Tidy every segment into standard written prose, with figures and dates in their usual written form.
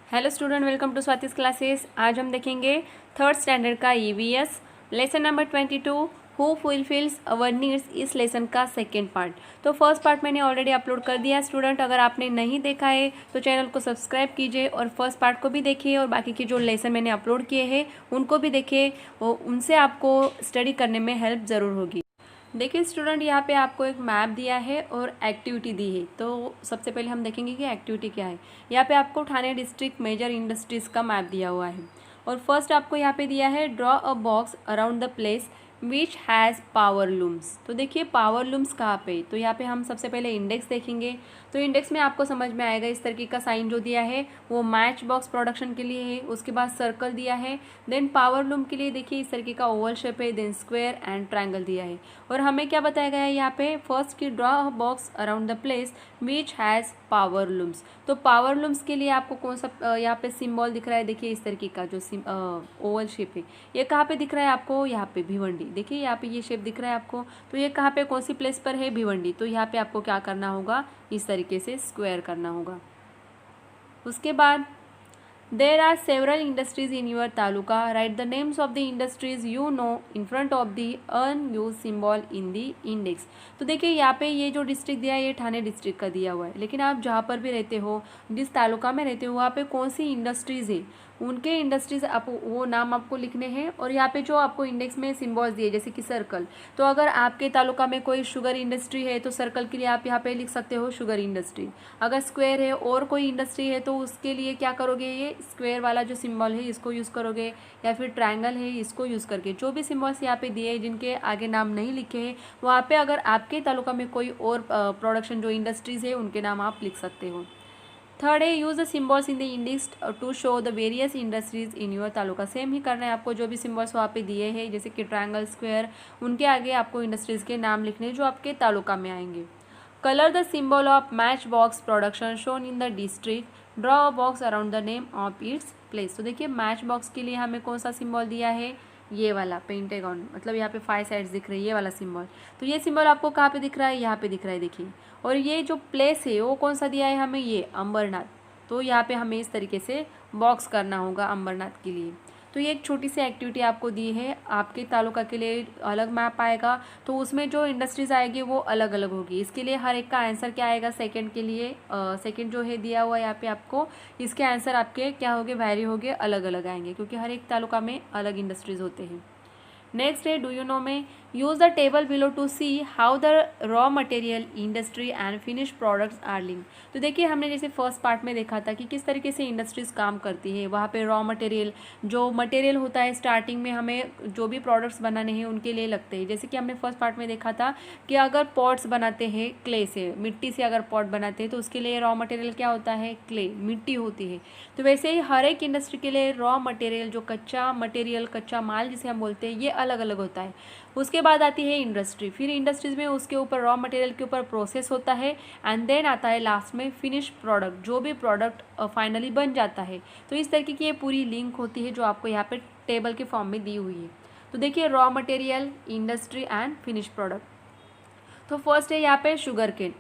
Hello student, welcome to Swati's classes. आज हम देखेंगे थर्ड स्टैंडर्ड का EVS lesson number 22 who fulfils our needs. इस लेसन का सेकेंड पार्ट। तो फर्स्ट पार्ट मैंने ऑलरेडी अपलोड कर दिया है स्टूडेंट। अगर आपने नहीं देखा है तो चैनल को सब्सक्राइब कीजिए और फर्स्ट पार्ट को भी देखिए और बाकी के जो लेसन मैंने अपलोड किए हैं उनको भी देखिए। उनसे आपको स्टडी करने में हेल्प ज़रूर होगी। देखिए स्टूडेंट, यहाँ पे आपको एक मैप दिया है और एक्टिविटी दी है। तो सबसे पहले हम देखेंगे कि एक्टिविटी क्या है। यहाँ पे आपको ठाणे डिस्ट्रिक्ट मेजर इंडस्ट्रीज़ का मैप दिया हुआ है और फर्स्ट आपको यहाँ पे दिया है draw a box around the place which has power looms. तो देखिए पावर लूम्स कहाँ पे, तो यहाँ पे हम सबसे पहले इंडेक्स देखेंगे। तो इंडेक्स में आपको समझ में आएगा इस तरीके का साइन जो दिया है वो मैच बॉक्स प्रोडक्शन के लिए है। उसके बाद सर्कल दिया है, देन पावर लूम के लिए देखिए इस तरीके का ओवल शेप है, देन स्क्वायर एंड ट्रायंगल दिया है। और हमें क्या बताया गया है यहाँ पे, फर्स्ट की draw a box around the place which has power looms. तो पावर लूम्स के लिए आपको कौन सा यहाँ पे सिंबल दिख रहा है, देखिए इस तरीके का जो ओवल शेप है ये कहाँ पे दिख रहा है आपको, यहाँ पे भिवंडी। देखिए यहाँ पे ये शेप दिख रहा है आपको, तो ये कहाँ पे कौन सी प्लेस पर है, भिवंडी। तो यहाँ पे आपको क्या करना होगा, इस तरीके से स्क्वायर करना होगा। उसके बाद there are several industries in your taluka, write the names of the industries you know in front of the unused symbol in the index. तो देखिए यहाँ पे ये जो डिस्ट्रिक्ट दिया है ये ठाणे डिस्ट्रिक्ट का दिया हुआ है, लेकिन आप जहाँ पर भी रहते हो, जिस तालुका में रहते हो, वहाँ पे कौन सी इंडस्ट्रीज़ है उनके इंडस्ट्रीज आप वो नाम आपको लिखने हैं। और यहाँ पे जो आपको इंडेक्स में सिम्बॉल्स दिए जैसे कि सर्कल, तो अगर आपके तालुका में कोई शुगर इंडस्ट्री है तो सर्कल के लिए आप यहाँ पे लिख सकते हो शुगर इंडस्ट्री। अगर स्क्वायर है और कोई इंडस्ट्री है तो उसके लिए क्या करोगे, ये स्क्वायर वाला जो सिंबल है इसको यूज़ करोगे, या फिर ट्रायंगल है इसको यूज़ करके। जो भी सिम्बॉल्स यहाँ पे दिए हैं जिनके आगे नाम नहीं लिखे हैं वहाँ पे अगर आपके तालुका में कोई और प्रोडक्शन जो इंडस्ट्रीज़ है उनके नाम आप लिख सकते हो। थर्ड है use the symbols in the index to show the various industries in your taluka. Same ही करना है आपको, जो भी सिम्बॉल्स वहाँ पे दिए हैं जैसे कि ट्रायंगल, स्क्वायर, उनके आगे आपको इंडस्ट्रीज़ के नाम लिखने जो आपके तालुका में आएंगे। Colour the symbol of match box production shown in the district, draw a box around the name of its place. तो देखिए मैच बॉक्स के लिए हमें कौन सा सिंबल दिया है, ये वाला पेंटागन, मतलब यहाँ पे 5 साइड्स दिख रही है ये वाला सिंबल। तो ये सिंबल आपको कहाँ पे दिख रहा है, यहाँ पे दिख रहा है देखिए। और ये जो प्लेस है वो कौन सा दिया है हमें, ये अम्बरनाथ। तो यहाँ पे हमें इस तरीके से बॉक्स करना होगा अम्बरनाथ के लिए। तो ये एक छोटी सी एक्टिविटी आपको दी है। आपके तालुका के लिए अलग मैप आएगा तो उसमें जो इंडस्ट्रीज आएगी वो अलग अलग होगी। इसके लिए हर एक का आंसर क्या आएगा, सेकंड के लिए सेकंड जो है दिया हुआ है यहाँ पे आपको, इसके आंसर आपके क्या होंगे, वैरी होंगे, अलग अलग आएंगे क्योंकि हर एक तालुका में अलग इंडस्ट्रीज होते हैं। नेक्स्ट है do you know may use the table below to see how the raw material industry and finish products are link. तो देखिए हमने जैसे फर्स्ट पार्ट में देखा था कि किस तरीके से इंडस्ट्रीज काम करती है। वहाँ पे रॉ मटेरियल जो मटेरियल होता है स्टार्टिंग में हमें जो भी प्रोडक्ट्स बनाने हैं उनके लिए लगते हैं। जैसे कि हमने फर्स्ट पार्ट में देखा था कि अगर पॉट्स बनाते हैं क्ले से, मिट्टी से अगर पॉट बनाते हैं तो उसके लिए रॉ मटेरियल क्या होता है, क्ले, मिट्टी होती है। तो वैसे ही हर एक इंडस्ट्री के लिए रॉ मटेरियल जो कच्चा मटेरियल, कच्चा माल जिसे हम बोलते हैं, ये अलग अलग होता है। उसके बाद आती है इंडस्ट्री, फिर इंडस्ट्रीज में उसके ऊपर रॉ मटेरियल के ऊपर प्रोसेस होता है एंड देन आता है लास्ट में फिनिश प्रोडक्ट, जो भी प्रोडक्ट फाइनली बन जाता है। तो इस तरीके की ये पूरी लिंक होती है जो आपको यहाँ पे टेबल के फॉर्म में दी हुई है। तो देखिए raw material, industry and finish product. तो फर्स्ट है यहाँ पे शुगर केन।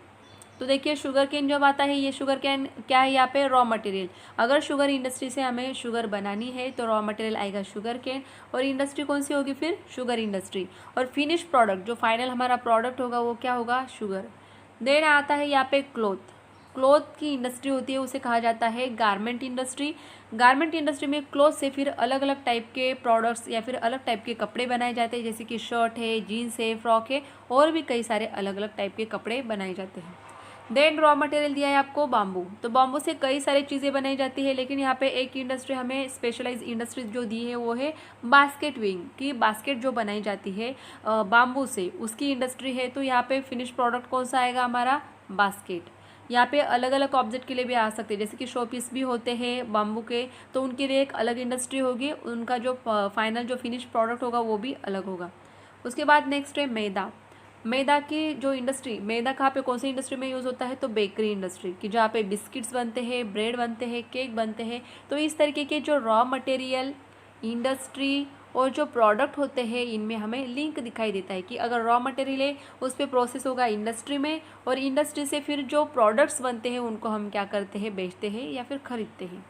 तो देखिए शुगर केन जब आता है, ये शुगर केन क्या है यहाँ पे, रॉ मटेरियल। अगर शुगर इंडस्ट्री से हमें शुगर बनानी है तो रॉ मटेरियल आएगा शुगर केन, और इंडस्ट्री कौन सी होगी फिर, शुगर इंडस्ट्री। और फिनिश प्रोडक्ट जो फाइनल हमारा प्रोडक्ट होगा वो क्या होगा, शुगर। देन आता है यहाँ पे क्लोथ। क्लोथ की इंडस्ट्री होती है उसे कहा जाता है गारमेंट इंडस्ट्री। गारमेंट इंडस्ट्री में क्लोथ से फिर अलग अलग टाइप के प्रोडक्ट्स या फिर अलग टाइप के कपड़े बनाए जाते हैं, जैसे कि शर्ट है, जीन्स है, फ्रॉक है, और भी कई सारे अलग अलग टाइप के कपड़े बनाए जाते हैं। देन रॉ मटेरियल दिया है आपको बाम्बू। तो बाम्बू से कई सारी चीज़ें बनाई जाती है, लेकिन यहाँ पे एक इंडस्ट्री हमें स्पेशलाइज इंडस्ट्री जो दी है वो है बास्केट विंग की। बास्केट जो बनाई जाती है बाम्बू से, उसकी इंडस्ट्री है। तो यहाँ पे फिनिश प्रोडक्ट कौन सा आएगा हमारा, बास्केट। यहाँ पे अलग अलग ऑब्जेक्ट के लिए भी आ सकते हैं, जैसे कि शो पीस भी होते हैं बाम्बू के, तो उनके लिए एक अलग इंडस्ट्री होगी, उनका जो फाइनल जो फिनिश प्रोडक्ट होगा वो भी अलग होगा। उसके बाद नेक्स्ट है मैदा। मैदा की जो इंडस्ट्री, मैदा कहाँ पे कौन सी इंडस्ट्री में यूज़ होता है, तो बेकरी इंडस्ट्री की, जहाँ पे बिस्किट्स बनते हैं, ब्रेड बनते हैं, केक बनते हैं। तो इस तरीके के जो रॉ मटेरियल, इंडस्ट्री और जो प्रोडक्ट होते हैं इनमें हमें लिंक दिखाई देता है कि अगर रॉ मटेरियल है उस पर प्रोसेस होगा इंडस्ट्री में, और इंडस्ट्री से फिर जो प्रोडक्ट्स बनते हैं उनको हम क्या करते हैं, बेचते हैं या फिर ख़रीदते हैं।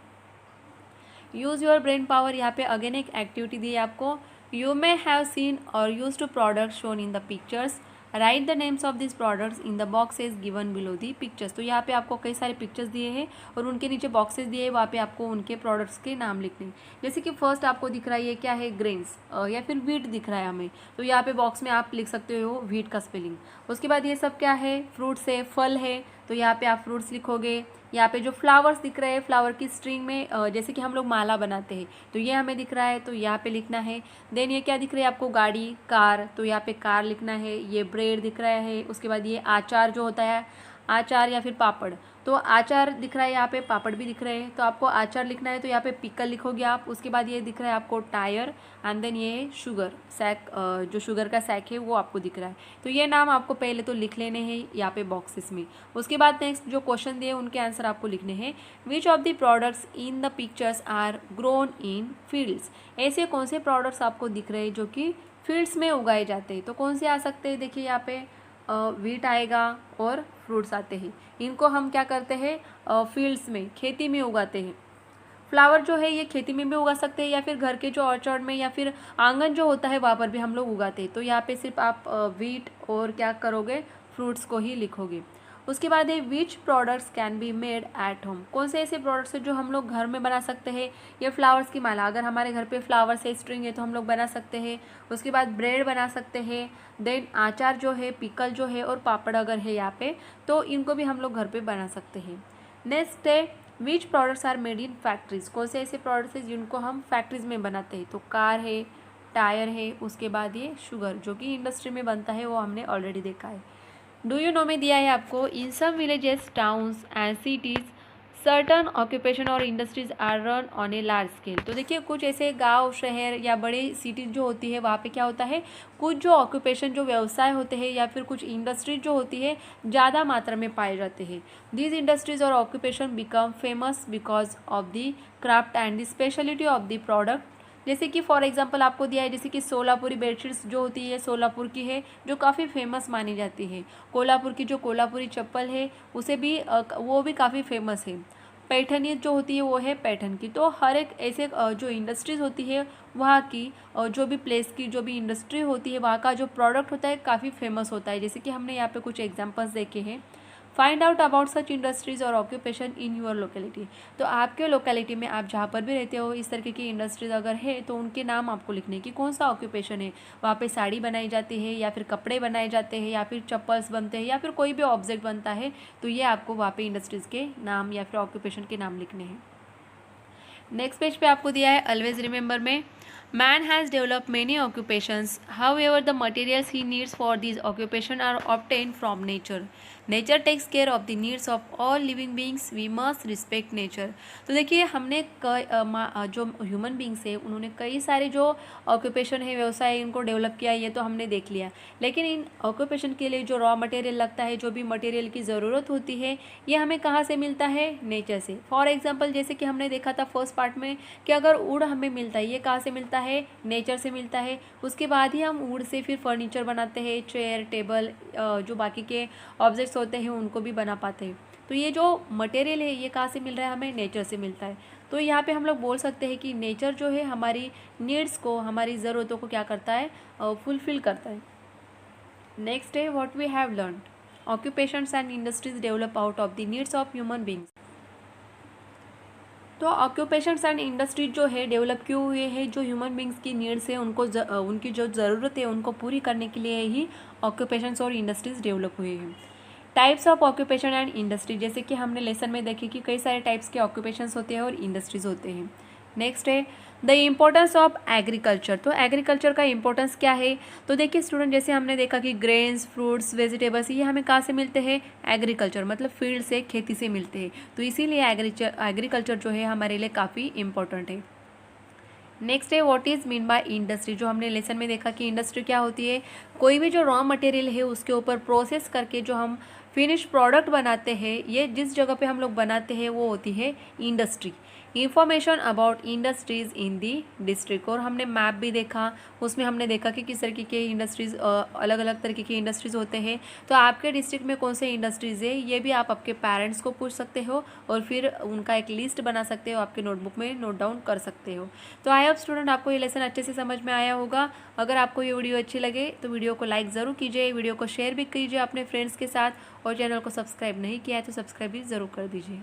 यूज़ योर ब्रेन पावर, यहाँ पे अगेन एक एक्टिविटी दी है आपको। यू मे हैव सीन और use two products shown in the pictures, write the names of this products in the boxes given below the pictures. तो यहाँ पे आपको कई सारे पिक्चर्स दिए हैं और उनके नीचे बॉक्सेस दिए हैं, वहाँ पे आपको उनके प्रोडक्ट्स के नाम लिखने हैं। जैसे कि फर्स्ट आपको दिख रहा है ये क्या है, ग्रेन्स या फिर व्हीट दिख रहा है हमें, तो यहाँ पे बॉक्स में आप लिख सकते हो व्हीट का स्पेलिंग। उसके बाद ये सब क्या है, फ्रूट्स है, फल है, तो यहाँ पे आप फ्रूट्स लिखोगे। यहाँ पे जो फ्लावर्स दिख रहे हैं, फ्लावर की स्ट्रिंग में जैसे कि हम लोग माला बनाते हैं, तो ये हमें दिख रहा है, तो यहाँ पे लिखना है। देन ये क्या दिख रहा है आपको, गाड़ी, कार, तो यहाँ पे कार लिखना है। ये ब्रेड दिख रहा है। उसके बाद ये आचार जो होता है, आचार या फिर पापड़, तो आचार दिख रहा है, यहाँ पे पापड़ भी दिख रहे हैं, तो आपको आचार लिखना है, तो यहाँ पे पिकल लिखोगे आप। उसके बाद ये दिख रहा है आपको टायर, एंड देन ये शुगर सैक, जो शुगर का सैक है वो आपको दिख रहा है। तो ये नाम आपको पहले तो लिख लेने हैं यहाँ पे बॉक्सेस में। उसके बाद नेक्स्ट जो क्वेश्चन दिए उनके आंसर आपको लिखने हैं। Which of the products in the pictures are grown in fields, ऐसे कौन से प्रोडक्ट्स आपको दिख रहे हैं जो कि फील्ड्स में उगाए जाते हैं। तो कौन से आ सकते हैं, देखिए यहाँ पे व्हीट आएगा और फ्रूट्स आते हैं। इनको हम क्या करते हैं, फील्ड्स में, खेती में उगाते हैं। फ्लावर जो है ये खेती में भी उगा सकते हैं या फिर घर के जो ऑर्चर्ड में या फिर आंगन जो होता है वहाँ पर भी हम लोग उगाते हैं। तो यहाँ पे सिर्फ आप व्हीट और क्या करोगे, फ्रूट्स को ही लिखोगे। उसके बाद है which products can be made at home, कौन से ऐसे प्रोडक्ट्स हैं जो हम लोग घर में बना सकते हैं। ये फ्लावर्स की माला, अगर हमारे घर पे फ्लावर्स है, स्ट्रिंग है, तो हम लोग बना सकते हैं। उसके बाद ब्रेड बना सकते हैं। देन आचार जो है, पिकल जो है और पापड़ अगर है यहाँ पे, तो इनको भी हम लोग घर पे बना सकते हैं। नेक्स्ट है which products are made in factories, कौन से ऐसे प्रोडक्ट्स हैं जिनको हम फैक्ट्रीज में बनाते हैं। तो कार है, टायर है, उसके बाद ये शुगर जो कि इंडस्ट्री में बनता है, वो हमने ऑलरेडी देखा है। डू यू नो में दिया है आपको, in some villages, towns and cities certain occupation और industries are run on a large scale. तो देखिए कुछ ऐसे गांव, शहर या बड़े सिटीज़ जो होती है वहाँ पे क्या होता है, कुछ जो ऑक्यूपेशन, जो व्यवसाय होते हैं या फिर कुछ इंडस्ट्रीज जो होती है ज़्यादा मात्रा में पाए जाते हैं। दीज इंडस्ट्रीज और occupation become famous because of the craft and the speciality of the product. जैसे कि फॉर एग्जांपल आपको दिया है, जैसे कि सोलापुरी बेडशीट्स जो होती है, सोलापुर की है, जो काफ़ी फेमस मानी जाती है। कोल्हापुर की जो कोल्हापुरी चप्पल है उसे भी वो भी काफ़ी फेमस है। पैठनी जो होती है वो है पैठन की। तो हर एक ऐसे जो इंडस्ट्रीज़ होती है वहाँ की, जो भी प्लेस की जो भी इंडस्ट्री होती है वहाँ का जो प्रोडक्ट होता है काफ़ी फेमस होता है। जैसे कि हमने यहाँ पे कुछ एग्जांपल्स देखे हैं। Find out about such industries और ऑक्यूपेशन इन योर लोकेलिटी। तो आपके लोकेलिटी में आप जहाँ पर भी रहते हो इस तरीके की इंडस्ट्रीज अगर है तो उनके नाम आपको लिखने की, कौन सा ऑक्यूपेशन है, वहाँ पे साड़ी बनाई जाती है या फिर कपड़े बनाए जाते हैं या फिर चप्पल्स बनते हैं या फिर कोई भी ऑब्जेक्ट बनता है, तो ये आपको वहाँ पे इंडस्ट्रीज़ के नाम या फिर ऑक्यूपेशन के नाम लिखने हैं। नेक्स्ट पेज पे आपको दिया है ऑलवेज रिमेंबर में, man has developed many occupations, however the materials he needs for these occupations are obtained from nature. Nature takes care of the needs of all living beings, we must respect nature. तो देखिए हमने जो human beings है उन्होंने कई सारे जो occupation है, व्यवसाय, इनको डेवलप किया, ये तो हमने देख लिया। लेकिन इन ऑक्यूपेशन के लिए जो रॉ मटेरियल लगता है, जो भी मटेरियल की ज़रूरत होती है, ये हमें कहाँ से मिलता है, नेचर से। फॉर एग्जाम्पल जैसे कि हमने देखा था फर्स्ट पार्ट में कि अगर वुड हमें मिलता है, ये कहाँ से मिलता है, नेचर से मिलता है। उसके बाद ही हम वुड से फिर फर्नीचर बनाते हैं, चेयर, टेबल, जो बाकी के ऑब्जेक्ट्स होते हैं उनको भी बना पाते हैं। तो ये जो मटेरियल है ये कहाँ से मिल रहा है, हमें नेचर से मिलता है। तो यहाँ पे हम लोग बोल सकते हैं कि नेचर जो है हमारी नीड्स को, हमारी ज़रूरतों को क्या करता है, फुलफिल करता है। नेक्स्ट है what we have learn, occupations and industries develop out of the needs of human beings. तो ऑक्यूपेशंस एंड इंडस्ट्रीज जो है डेवलप क्यों हुए हैं, जो ह्यूमन बींग्स की नीड्स है उनको उनकी जो ज़रूरत है उनको पूरी करने के लिए ही ऑक्यूपेशंस और इंडस्ट्रीज डेवलप हुए हैं। Types of occupation and industry, जैसे कि हमने लेसन में देखे कि कई सारे टाइप्स के ऑक्यूपेशंस होते हैं और इंडस्ट्रीज होते हैं। नेक्स्ट है द इम्पोर्टेंस ऑफ एग्रीकल्चर। तो एग्रीकल्चर का इंपॉर्टेंस क्या है, तो देखिए स्टूडेंट, जैसे हमने देखा कि ग्रेन्स, फ्रूट्स, वेजिटेबल्स ये हमें कहाँ से मिलते हैं, एग्रीकल्चर मतलब फील्ड से, खेती से मिलते हैं। तो इसीलिए एग्रीकल्चर जो है हमारे लिए काफ़ी इंपॉर्टेंट है। नेक्स्ट है what is mean by industry. जो हमने लेसन में देखा कि इंडस्ट्री क्या होती है, कोई भी जो रॉ मटेरियल है उसके ऊपर प्रोसेस करके जो हम फिनिश प्रोडक्ट बनाते हैं, ये जिस जगह पे हम लोग बनाते हैं वो होती है industry. Information about industries in the district, और हमने मैप भी देखा, उसमें हमने देखा कि किस तरीके के इंडस्ट्रीज़, अलग अलग तरीके के इंडस्ट्रीज़ होते हैं। तो आपके डिस्ट्रिक्ट में कौन से इंडस्ट्रीज़ है ये भी आप आपके पेरेंट्स को पूछ सकते हो और फिर उनका एक लिस्ट बना सकते हो, आपके नोटबुक में नोट डाउन कर सकते हो। तो आई होप स्टूडेंट आपको ये लेसन अच्छे से समझ में आया होगा। अगर आपको ये वीडियो अच्छी लगे तो वीडियो को लाइक ज़रूर कीजिए, वीडियो को शेयर भी कीजिए अपने फ्रेंड्स के साथ, और चैनल को सब्सक्राइब नहीं किया है तो सब्सक्राइब भी ज़रूर कर दीजिए।